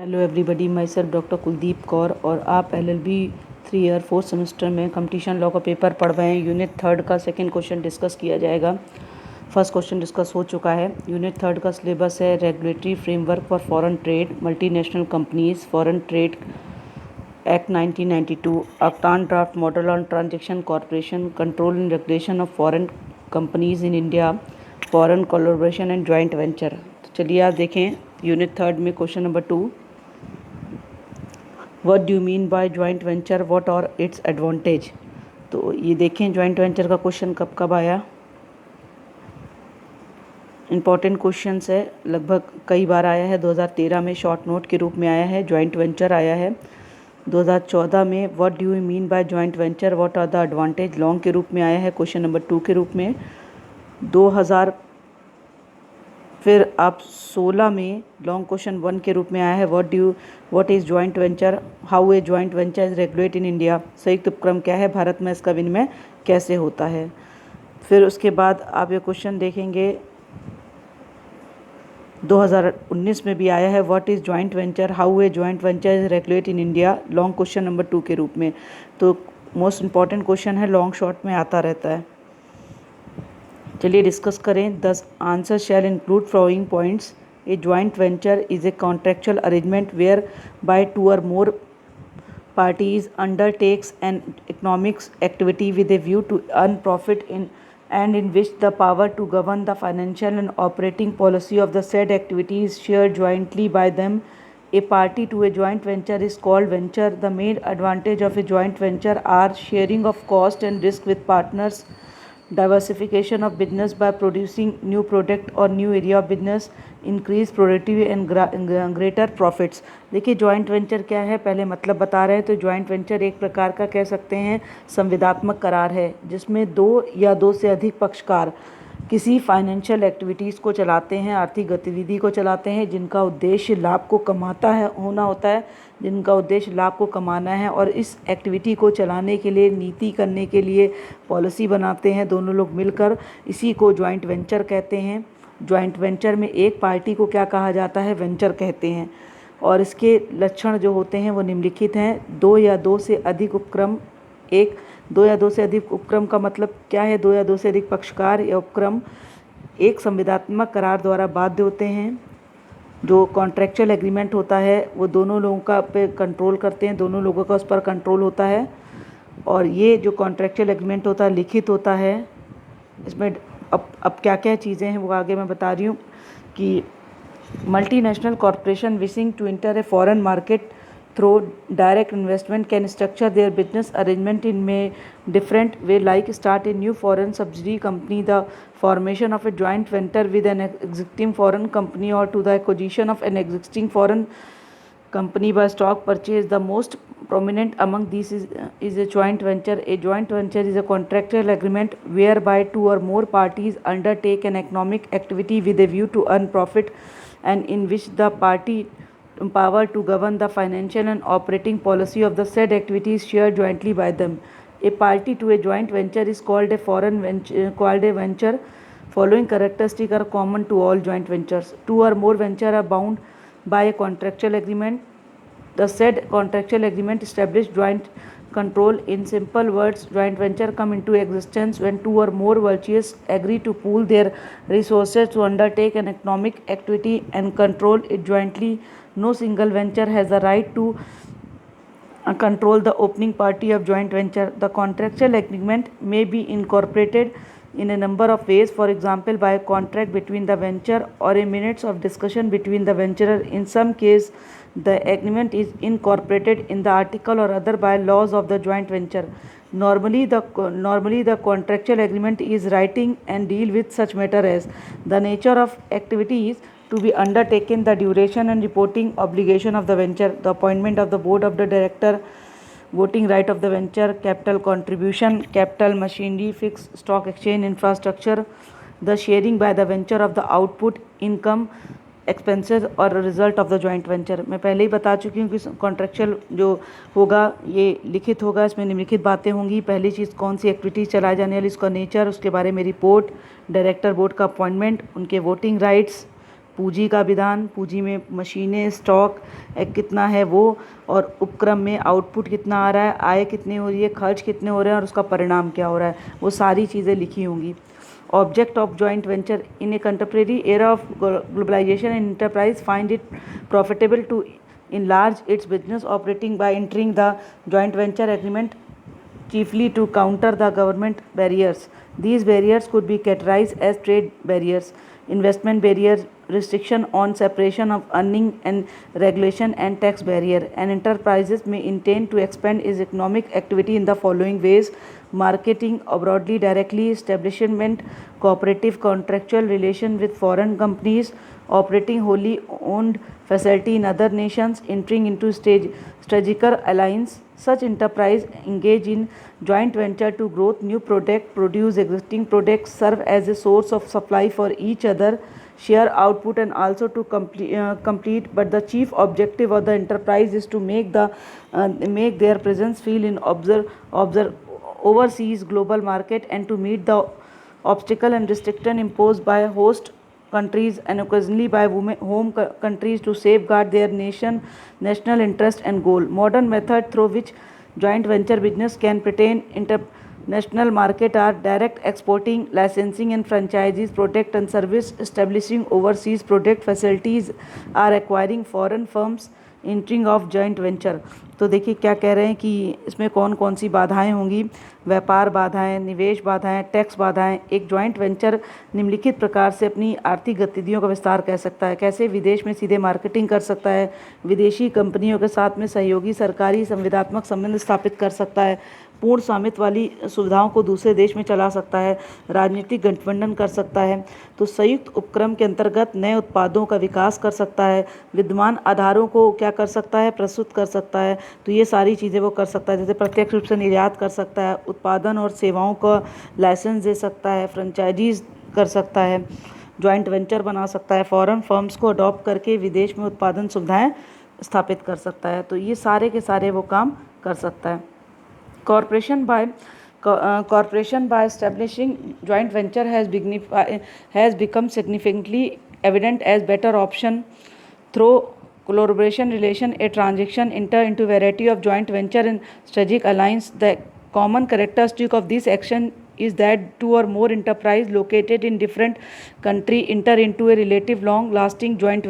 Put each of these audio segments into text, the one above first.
Hello everybody, my self doctor Kuldeep Kaur और आप LLB 3 year 4th semester में कंपटीशन लॉ का पेपर पढ़ रहे हैं। यूनिट 3 का सेकंड क्वेश्चन डिस्कस किया जाएगा। फर्स्ट क्वेश्चन डिस्कस हो चुका है। यूनिट 3 का सिलेबस है regulatory framework for foreign trade, multinational companies, foreign trade act 1992, अक्टान draft model on transaction corporation, control and regulation of foreign companies in India, foreign collaboration and joint venture. तो चलिए आप देखें यूनिट 3 में question number 2, what do you mean by joint venture, what are its advantage. तो ये देखें joint venture का question कब कब आया। इंपॉर्टेंट क्वेश्चंस है, लगभग कई बार आया है। 2013 में शॉर्ट नोट के रूप में आया है, जॉइंट वेंचर आया है। 2014 में what do you mean by joint venture, what are the advantage, long के रूप में आया है, क्वेश्चन नंबर 2 के रूप में। 2000 फिर आप 16 में लॉन्ग क्वेश्चन 1 के रूप में आया है, what is joint venture, how a joint venture is regulate in India, संयुक्त उपक्रम क्या है, भारत में इसका विनिमय कैसे होता है। फिर उसके बाद आप ये क्वेश्चन देखेंगे 2019 में भी आया है, what is joint venture, how a joint venture is regulate in India, long question number 2 के रूप में। तो मोस्ट इंपॉर्टेंट क्वेश्चन है, लॉन्ग शॉर्ट में आता रहता है। चलिए डिस्कस करें। 10 answer shall include following points. A joint venture is a contractual arrangement whereby 2 or more parties undertakes an economic activity with a view to earn profit and in which the power to govern the financial and operating policy of the said activity is shared jointly by them. A party to a joint venture is called venture. The main advantage of a joint venture are sharing of cost and risk with partners, diversification of business by producing new product or new area of business, increase productivity and greater profits। देखिए joint venture क्या है, पहले मतलब बता रहे हैं। तो joint venture एक प्रकार का कह सकते हैं संविदात्मक करार है, जिसमें 2 या 2 से अधिक पक्षकार किसी फाइनेंशियल एक्टिविटीज़ को चलाते हैं, आर्थिक गतिविधि को चलाते हैं, जिनका उद्देश्य लाभ को कमाता है होना होता है, जिनका उद्देश्य लाभ को कमाना है, और इस एक्टिविटी को चलाने के लिए, नीति करने के लिए पॉलिसी बनाते हैं दोनों लोग मिलकर। इसी को जॉइंट वेंचर कहते हैं। जॉइंट वेंचर में एक पार्टी को क्या कहा जाता है, वेंचर कहते हैं। और इसके लक्षण जो होते हैं वो निम्नलिखित हैं। 2 या 2 से अधिक उपक्रम, 2 या 2 से अधिक उपक्रम का मतलब क्या है, 2 या 2 से अधिक पक्षकार या उपक्रम एक संविदात्मक करार द्वारा बाध्य होते हैं। जो कॉन्ट्रेक्चुअल एग्रीमेंट होता है वो दोनों लोगों का पे कंट्रोल करते हैं, दोनों लोगों का उस पर कंट्रोल होता है। और ये जो कॉन्ट्रेक्चुअल एग्रीमेंट होता है लिखित होता है। इसमें अब क्या क्या चीज़ें हैं वो आगे मैं बता रही हूँ कि multinational corporation wishing to enter a foreign market through direct investment can structure their business arrangement in a different way, like start a new foreign subsidiary company, the formation of a joint venture with an existing foreign company, or to the acquisition of an existing foreign company by stock purchase. The most prominent among these is a joint venture. A joint venture is a contractual agreement whereby 2 or more parties undertake an economic activity with a view to earn profit and in which the party empowered to govern the financial and operating policy of the said activities shared jointly by them. A party to a joint venture is called a venture. Following characteristics are common to all joint ventures. 2 or more ventures are bound by a contractual agreement. The said contractual agreement established joint control. In simple words, joint venture come into existence when 2 or more virtues agree to pool their resources to undertake an economic activity and control it jointly. No single venture has the right to control the opening party of joint venture. The contractual agreement may be incorporated in a number of ways, for example by a contract between the venture or a minutes of discussion between the venturer. In some case the agreement is incorporated in the article or other by laws of the joint venture. Normally the contractual agreement is writing and deal with such matter as the nature of activities to be undertaken, the duration and reporting obligation of the venture, the appointment of the board of the director, voting right of the venture, capital contribution, capital machinery, fixed stock exchange infrastructure, the sharing by the venture of the output, income, expenses और result of the joint venture. मैं पहले ही बता चुकी हूँ कि contractual जो होगा ये लिखित होगा, इसमें निम्नलिखित बातें होंगी। पहली चीज़ कौन सी एक्टिविटीज़ चलाई जाने वाली, उसका नेचर, उसके बारे में रिपोर्ट, डायरेक्टर बोर्ड का अपॉइंटमेंट, उनके वोटिंग राइट्स, पूंजी का विधान, पूंजी में मशीनें, स्टॉक कितना है वो, और उपक्रम में आउटपुट कितना आ रहा है, आय कितनी हो रही है, खर्च कितने हो रहे हैं और उसका परिणाम क्या हो रहा है, वो सारी चीज़ें लिखी होंगी। Object of joint venture in a contemporary era of globalization and enterprise find it profitable to enlarge its business operating by entering the joint venture agreement chiefly to counter the government barriers. These barriers could be categorized as trade barriers, investment barriers, restriction on separation of earning and regulation, and tax barrier. And enterprises may intend to expand its economic activity in the following ways: marketing broadly, directly, establishment cooperative contractual relation with foreign companies, operating wholly owned facility in other nations, entering into strategic alliance. Such enterprise engage in joint venture to growth new product, produce existing products, serve as a source of supply for each other, share output, and also to complete. But the chief objective of the enterprise is to make their presence feel in observe overseas global market, and to meet the obstacle and restriction imposed by host countries and occasionally by home countries to safeguard their national interest and goal. Modern method through which joint venture business can pertain international market are direct exporting, licensing and franchises, product and service, establishing overseas product facilities, are acquiring foreign firms, entering of joint venture. तो देखिए क्या कह रहे हैं कि इसमें कौन कौन सी बाधाएं होंगी। व्यापार बाधाएं, निवेश बाधाएं, टैक्स बाधाएं। एक जॉइंट वेंचर निम्नलिखित प्रकार से अपनी आर्थिक गतिविधियों का विस्तार कर सकता है। कैसे? विदेश में सीधे मार्केटिंग कर सकता है, विदेशी कंपनियों के साथ में सहयोगी सरकारी संविदात्मक संबंध स्थापित कर सकता है, पूर्ण स्वामित्व वाली सुविधाओं को दूसरे देश में चला सकता है, राजनीतिक गठबंधन कर सकता है। तो संयुक्त उपक्रम के अंतर्गत नए उत्पादों का विकास कर सकता है, विद्यमान आधारों को क्या कर सकता है, प्रस्तुत कर सकता है। तो ये सारी चीज़ें वो कर सकता है। जैसे प्रत्यक्ष रूप से निर्यात कर सकता है, उत्पादन और सेवाओं का लाइसेंस दे सकता है, फ्रेंचाइजीज कर सकता है, जॉइंट वेंचर बना सकता है, फॉरेन फर्म्स को अडॉप्ट करके विदेश में उत्पादन सुविधाएं स्थापित कर सकता है। तो ये सारे के सारे वो काम कर सकता है। Corporation by establishing joint venture has become significantly evident as better option through collaboration relation. A transaction enter into variety of joint venture and strategic alliance. The common characteristic of this action is that two or more enterprise located in different country enter into a relative long lasting joint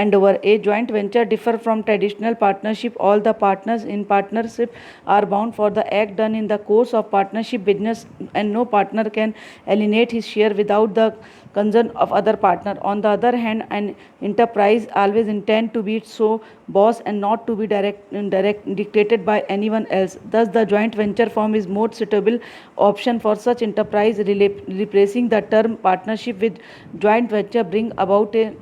endeavor. A joint venture differ from traditional partnership. All the partners in partnership are bound for the act done in the course of partnership business, and no partner can alienate his share without the consent of other partner. On the other hand, an enterprise always intend to be so boss and not to be direct dictated by anyone else. Thus the joint venture form is more suitable option for such enterprise. Replacing the term partnership with joint venture bring about a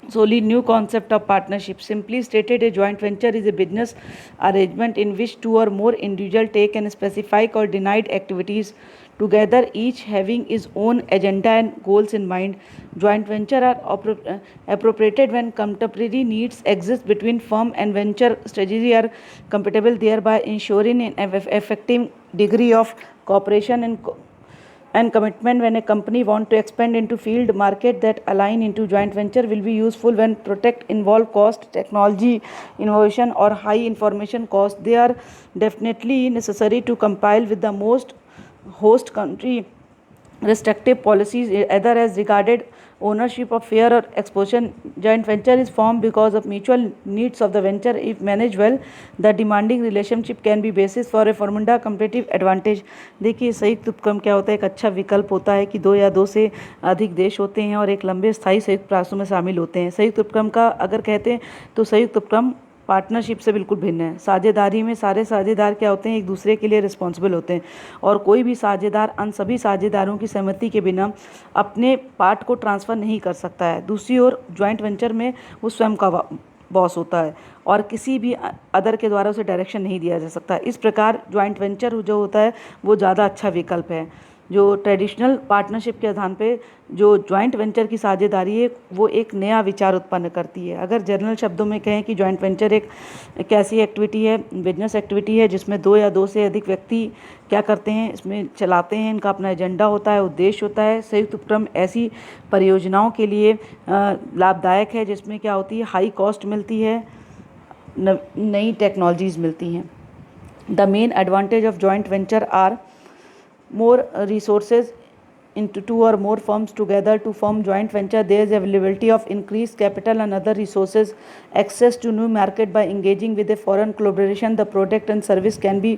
solely new concept of partnership. Simply stated, a joint venture is a business arrangement in which two or more individuals take an specific or denied activities together, each having its own agenda and goals in mind. Joint venture are appropriated when contemporary needs exist between firm and venture strategy are compatible, thereby ensuring an effective degree of cooperation and commitment. When a company want to expand into field market that align into joint venture will be useful when protect involve cost, technology, innovation or high information cost. They are definitely necessary to compile with the most host country restrictive policies, either as regarded ownership of fair or exposure. Joint venture is formed because of mutual needs of the venture. If managed well, the demanding relationship can be basis for a formula competitive advantage. देखिए संयुक्त उपक्रम क्या होता है? एक अच्छा विकल्प होता है कि दो या दो से अधिक देश होते हैं और एक लंबे स्थायी संयुक्त प्रयासों में शामिल होते हैं। संयुक्त उपक्रम का अगर कहते हैं तो संयुक्त उपक्रम पार्टनरशिप से बिल्कुल भिन्न है। साझेदारी में सारे साझेदार क्या होते हैं? एक दूसरे के लिए रिस्पॉन्सिबल होते हैं और कोई भी साझेदार अन्य सभी साझेदारों की सहमति के बिना अपने पार्ट को ट्रांसफ़र नहीं कर सकता है। दूसरी ओर जॉइंट वेंचर में वो स्वयं का बॉस होता है और किसी भी अदर के द्वारा उसे डायरेक्शन नहीं दिया जा सकता। इस प्रकार जॉइंट वेंचर जो होता है वो ज़्यादा अच्छा विकल्प है। जो ट्रेडिशनल पार्टनरशिप के आधार पे जो जॉइंट वेंचर की साझेदारी है वो एक नया विचार उत्पन्न करती है। अगर जनरल शब्दों में कहें कि जॉइंट वेंचर एक ऐसी एक्टिविटी है, बिजनेस एक्टिविटी है, जिसमें 2 या 2 से अधिक व्यक्ति क्या करते हैं, इसमें चलाते हैं, इनका अपना एजेंडा होता है, उद्देश्य होता है। संयुक्त उपक्रम ऐसी परियोजनाओं के लिए लाभदायक है जिसमें क्या होती है, हाई कॉस्ट मिलती है, नई टेक्नोलॉजीज़ मिलती हैं। The main advantage of joint venture are more resources into 2 or more firms together to form joint venture. There is availability of increased capital and other resources, access to new market by engaging with a foreign collaboration. The product and service can be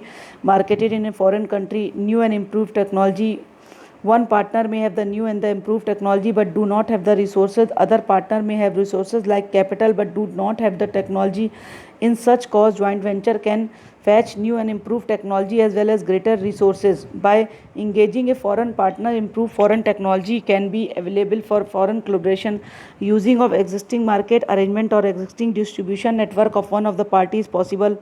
marketed in a foreign country. New and improved technology. One partner may have the new and the improved technology but do not have the resources. Other partner may have resources like capital but do not have the technology. In such case, joint venture can fetch new and improved technology as well as greater resources. By engaging a foreign partner, improved foreign technology can be available for foreign collaboration. Using of existing market arrangement or existing distribution network of one of the parties possible.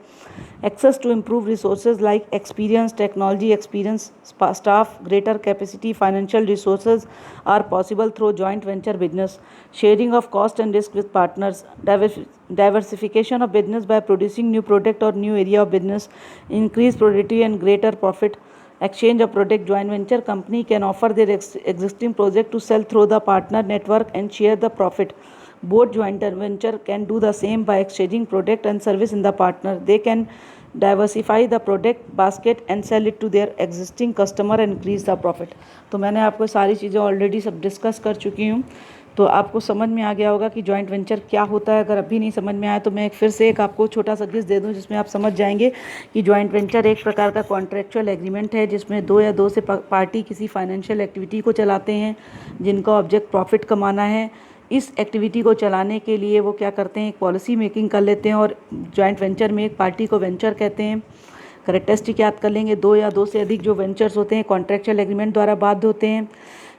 Access to improved resources like experience, technology, experience, staff, greater capacity, financial resources are possible through joint venture business. Sharing of cost and risk with partners. Diversification of business by producing new product or new area of business. Increase productivity and greater profit. Exchange of product. Joint venture company can offer their existing project to sell through the partner network and share the profit. Both joint venture can do the same by exchanging product and service in the partner. They can diversify the product basket and sell it to their existing customer and increase the profit. तो मैंने आपको सारी चीज़ें already सब discuss कर चुकी हूँ, तो आपको समझ में आ गया होगा कि जॉइंट वेंचर क्या होता है। अगर अभी नहीं समझ में आया तो मैं फिर से एक आपको छोटा सा क्विज दे दूं जिसमें आप समझ जाएंगे कि जॉइंट वेंचर एक प्रकार का कॉन्ट्रेक्चुअल एग्रीमेंट है जिसमें 2 या 2 से पार्टी किसी फाइनेंशियल एक्टिविटी को चलाते हैं जिनका ऑब्जेक्ट प्रॉफिट कमाना है। इस एक्टिविटी को चलाने के लिए वो क्या करते हैं, एक पॉलिसी मेकिंग कर लेते हैं और जॉइंट वेंचर में एक पार्टी को वेंचर कहते हैं। करेक्टरिस्टिक याद कर लेंगे, 2 या 2 से अधिक जो वेंचर्स होते हैं कॉन्ट्रेक्चुअल एग्रीमेंट द्वारा बाध्य होते हैं।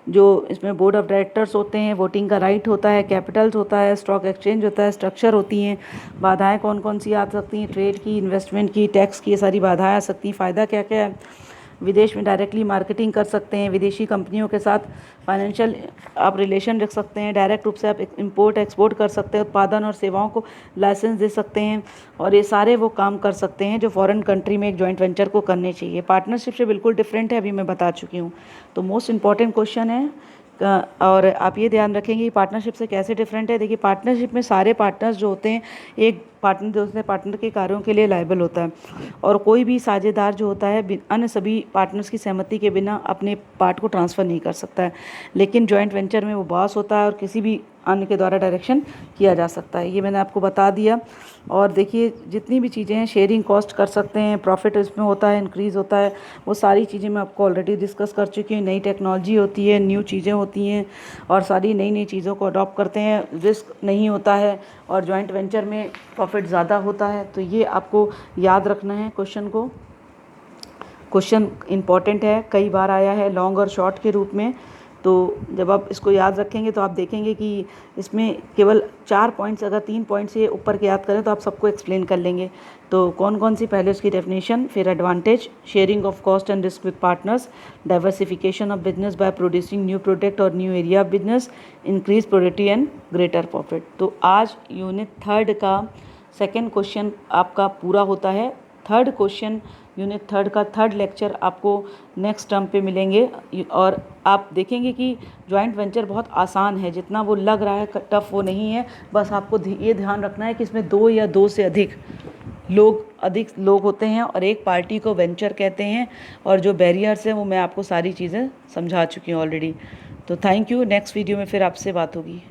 जो इसमें बोर्ड ऑफ डायरेक्टर्स होते हैं, वोटिंग का राइट होता है, कैपिटल्स होता है, स्टॉक एक्सचेंज होता है, स्ट्रक्चर होती हैं। बाधाएं कौन कौन सी आ सकती हैं, ट्रेड की, इन्वेस्टमेंट की, टैक्स की, ये सारी बाधाएं आ सकती हैं। फ़ायदा क्या क्या है, विदेश में डायरेक्टली मार्केटिंग कर सकते हैं, विदेशी कंपनियों के साथ फाइनेंशियल आप रिलेशन रख सकते हैं, डायरेक्ट रूप से आप इंपोर्ट एक्सपोर्ट कर सकते हैं, उत्पादन और सेवाओं को लाइसेंस दे सकते हैं, और ये सारे वो काम कर सकते हैं जो फॉरेन कंट्री में एक जॉइंट वेंचर को करने चाहिए। पार्टनरशिप से बिल्कुल डिफरेंट है, अभी मैं बता चुकी हूँ। तो मोस्ट इंपॉर्टेंट क्वेश्चन है, और आप ये ध्यान रखेंगे कि पार्टनरशिप से कैसे डिफरेंट है। देखिए, पार्टनरशिप में सारे पार्टनर्स जो होते हैं, एक पार्टनर दूसरे पार्टनर के कार्यों के लिए लायबल होता है, और कोई भी साझेदार जो होता है अन्य सभी पार्टनर्स की सहमति के बिना अपने पार्ट को ट्रांसफ़र नहीं कर सकता है। लेकिन जॉइंट वेंचर में वो बॉस होता है और किसी भी अन्य के द्वारा डायरेक्शन किया जा सकता है। ये मैंने आपको बता दिया। और देखिए, जितनी भी चीज़ें हैं, शेयरिंग कॉस्ट कर सकते हैं, प्रॉफिट इसमें होता है, इंक्रीज़ होता है, वो सारी चीज़ें मैं आपको ऑलरेडी डिस्कस कर चुकी हूँ। नई टेक्नोलॉजी होती है, न्यू चीज़ें होती हैं, और सारी नई नई चीज़ों को अडॉप्ट करते हैं, रिस्क नहीं होता है, और जॉइंट वेंचर में प्रॉफिट ज़्यादा होता है। तो ये आपको याद रखना है क्वेश्चन को। क्वेश्चन इंपॉर्टेंट है, कई बार आया है लॉन्ग और शॉर्ट के रूप में। तो जब आप इसको याद रखेंगे तो आप देखेंगे कि इसमें केवल 4 पॉइंट्स, अगर 3 पॉइंट से ऊपर के याद करें तो आप सबको एक्सप्लेन कर लेंगे। तो कौन कौन सी, पहले उसकी डेफिनेशन, फिर advantage, sharing of cost and risk with partners, diversification of business by producing new product और new area of business, increase productivity and greater profit. तो आज यूनिट 3 का सेकेंड क्वेश्चन आपका पूरा होता है। थर्ड क्वेश्चन यूनिट 3 का थर्ड लेक्चर आपको नेक्स्ट टर्म पे मिलेंगे, और आप देखेंगे कि जॉइंट वेंचर बहुत आसान है, जितना वो लग रहा है टफ वो नहीं है। बस आपको ये ध्यान रखना है कि इसमें 2 या 2 से अधिक लोग होते हैं और एक पार्टी को वेंचर कहते हैं, और जो बैरियर्स हैं वो मैं आपको सारी चीज़ें समझा चुकी हूँ ऑलरेडी। तो थैंक यू। नेक्स्ट वीडियो में फिर आपसे बात होगी।